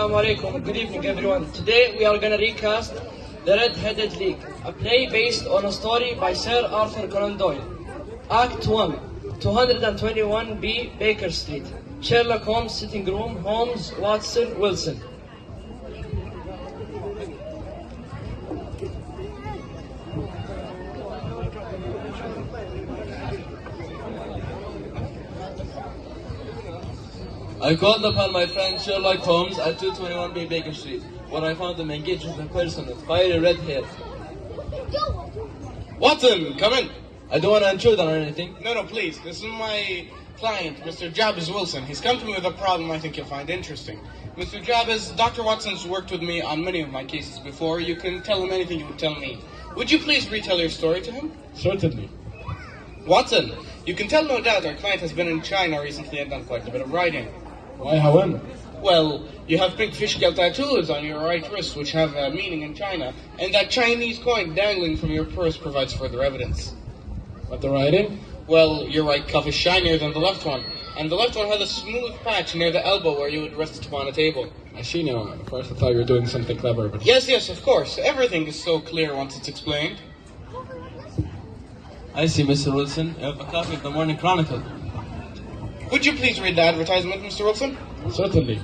Assalamu alaikum. Good evening, everyone. Today we are going to recast The Red-Headed League, a play based on a story by Sir Arthur Conan Doyle. Act 1, 221B Baker Street. Sherlock Holmes sitting room, Holmes, Watson, Wilson. I called upon my friend Sherlock Holmes at 221B Baker Street, where I found him engaged with a person with fiery red hair. Watson, come in. I don't want to intrude on anything. No, please. This is my client, Mr. Jabez Wilson. He's come to me with a problem I think you'll find interesting. Mr. Jabez, Dr. Watson's worked with me on many of my cases before. You can tell him anything you would tell me. Would you please retell your story to him? Certainly. Watson, you can tell no doubt our client has been in China recently and done quite a bit of writing. Why, however? Well, you have big fishtail tattoos on your right wrist which have a meaning in China, and that Chinese coin dangling from your purse provides further evidence. But the writing? Well, your right cuff is shinier than the left one, and the left one has a smooth patch near the elbow where you would rest it upon a table. I see now. At first I thought you were doing something clever, but... Yes, of course. Everything is so clear once it's explained. I see, Mr. Wilson. You have a copy of the Morning Chronicle. Would you please read the advertisement, Mr. Wilson? Certainly.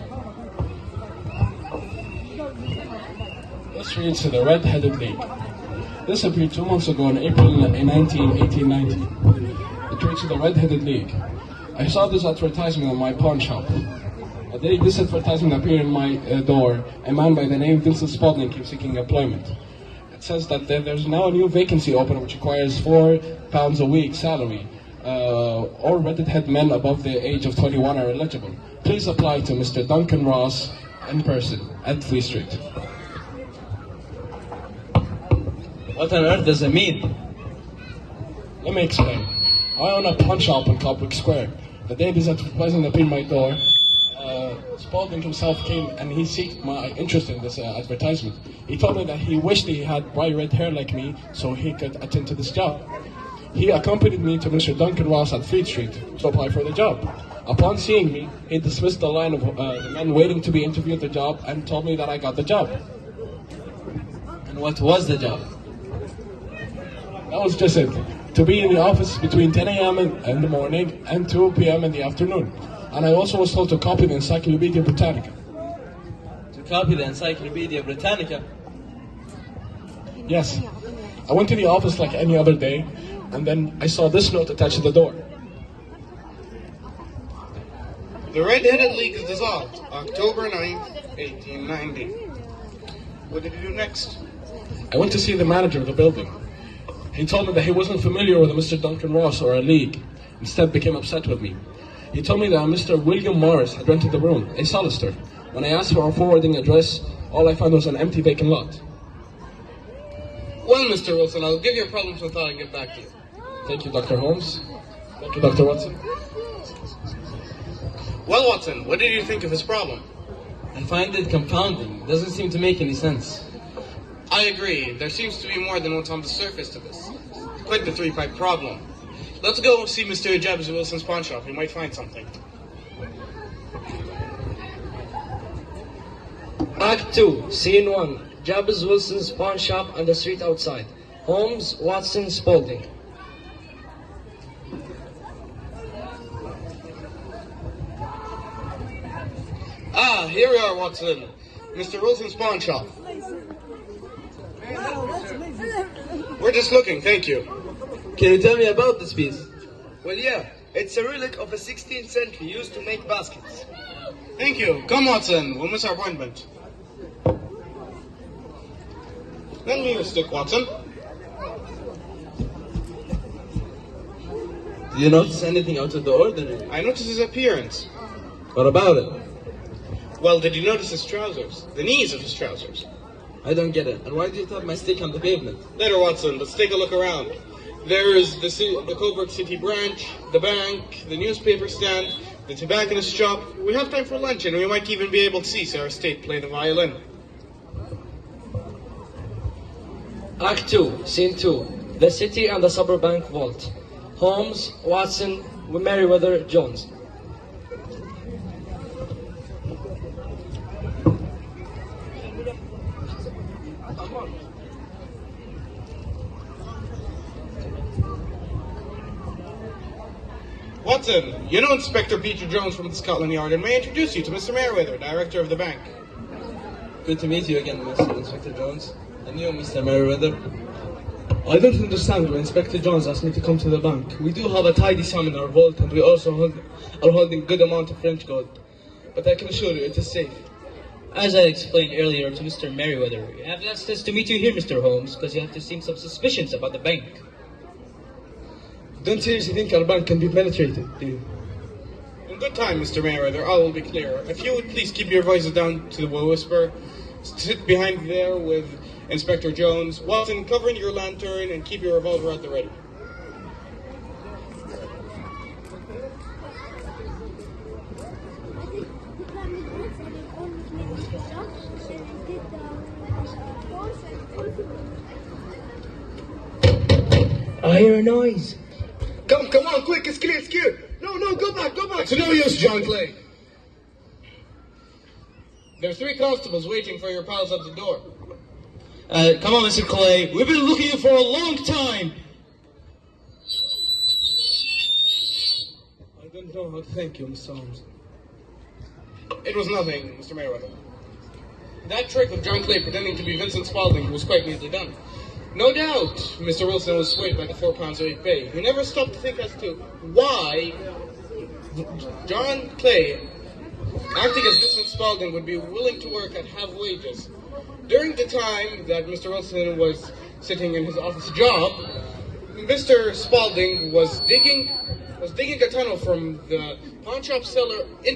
This reads to the Red-Headed League. This appeared 2 months ago in April 1890. It reads to the Red-Headed League. I saw this advertisement on my pawn shop. The day this advertisement appeared in my door, a man by the name Vincent Spaulding came seeking employment. It says that there's now a new vacancy open which requires £4 a week salary. All red-headed men above the age of 21 are eligible. Please apply to Mr. Duncan Ross in person at Fleet Street. What on earth does it mean? Let me explain. I own a pawn shop in Copwick Square. The day this advertisement appeared in my door, Spaulding himself came and he seeked my interest in this advertisement. He told me that he wished he had bright red hair like me so he could attend to this job. He accompanied me to Mr. Duncan Ross at Fleet Street to apply for the job. Upon seeing me, he dismissed the line of the men waiting to be interviewed at the job and told me that I got the job. And what was the job? That was just it. To be in the office between 10 a.m. in the morning and 2 p.m. in the afternoon. And I also was told to copy the Encyclopedia Britannica. To copy the Encyclopedia Britannica? Yes. I went to the office like any other day, and then I saw this note attached to the door. The Red-Headed League is dissolved, October 9th, 1890. What did you do next? I went to see the manager of the building. He told me that he wasn't familiar with a Mr. Duncan Ross or a league. Instead, became upset with me. He told me that Mr. William Morris had rented the room, a solicitor. When I asked for a forwarding address, all I found was an empty vacant lot. Well, Mr. Wilson, I'll give your problem some thought and get back to you. Thank you, Dr. Holmes. Thank you, Dr. Watson. Well, Watson, what did you think of his problem? I find it confounding. It doesn't seem to make any sense. I agree. There seems to be more than what's on the surface to this. It's quite the three-pipe problem. Let's go see Mr. Jabez Wilson's pawn shop. We might find something. Act 2, Scene 1. Jabez Wilson's pawn shop on the street outside. Holmes, Watson, Spaulding. Ah, here we are, Watson. Mr. Wilson's pawn shop. We're just looking, thank you. Can you tell me about this piece? Well, yeah, it's a relic of the 16th century used to make baskets. Thank you. Come, Watson. We'll miss our appointment. Lend me your stick, Watson. Did you notice anything out of the ordinary? I noticed his appearance. What about it? Well, did you notice his trousers? The knees of his trousers. I don't get it. And why did you tap my stick on the pavement? Later, Watson. Let's take a look around. There is the Coburg City branch, the bank, the newspaper stand, the tobacconist shop. We have time for lunch, and we might even be able to see Sarah State play the violin. Act 2, Scene 2. The city and the Suburbank Vault. Holmes, Watson, Meriwether, Jones. Watson, you know Inspector Peter Jones from the Scotland Yard, and may I introduce you to Mr. Merriweather, Director of the bank. Good to meet you again, Mr. Inspector Jones. And you, Mr. Merriweather. I don't understand why Inspector Jones asked me to come to the bank. We do have a tidy sum in our vault, and we also are holding good amount of French gold. But I can assure you, it is safe. As I explained earlier to Mr. Merriweather, you have asked us to meet you here, Mr. Holmes, because you have to seem some suspicions about the bank. Don't seriously think our bank can be penetrated, do you? In good time, Mr. Merriweather, all will be clear. If you would please keep your voices down to the whisper, sit behind there with Inspector Jones. Watson, cover in your lantern and keep your revolver at the ready. I hear a noise. Come on, quick, it's clear. No, go back. It's no use, John Clay. There are 3 constables waiting for your pals at the door. Come on, Mr. Clay. We've been looking at you for a long time. I don't know how to thank you, Mr. Holmes. It was nothing, Mr. Merriweather. That trick of John Clay pretending to be Vincent Spaulding was quite neatly done. No doubt Mr. Wilson was swayed by the £4 a week pay. He never stopped to think as to why John Clay, acting as Vincent Spaulding, would be willing to work at half wages. During the time that Mr. Wilson was sitting in his office job, Mr. Spaulding was digging a tunnel from the pawn shop cellar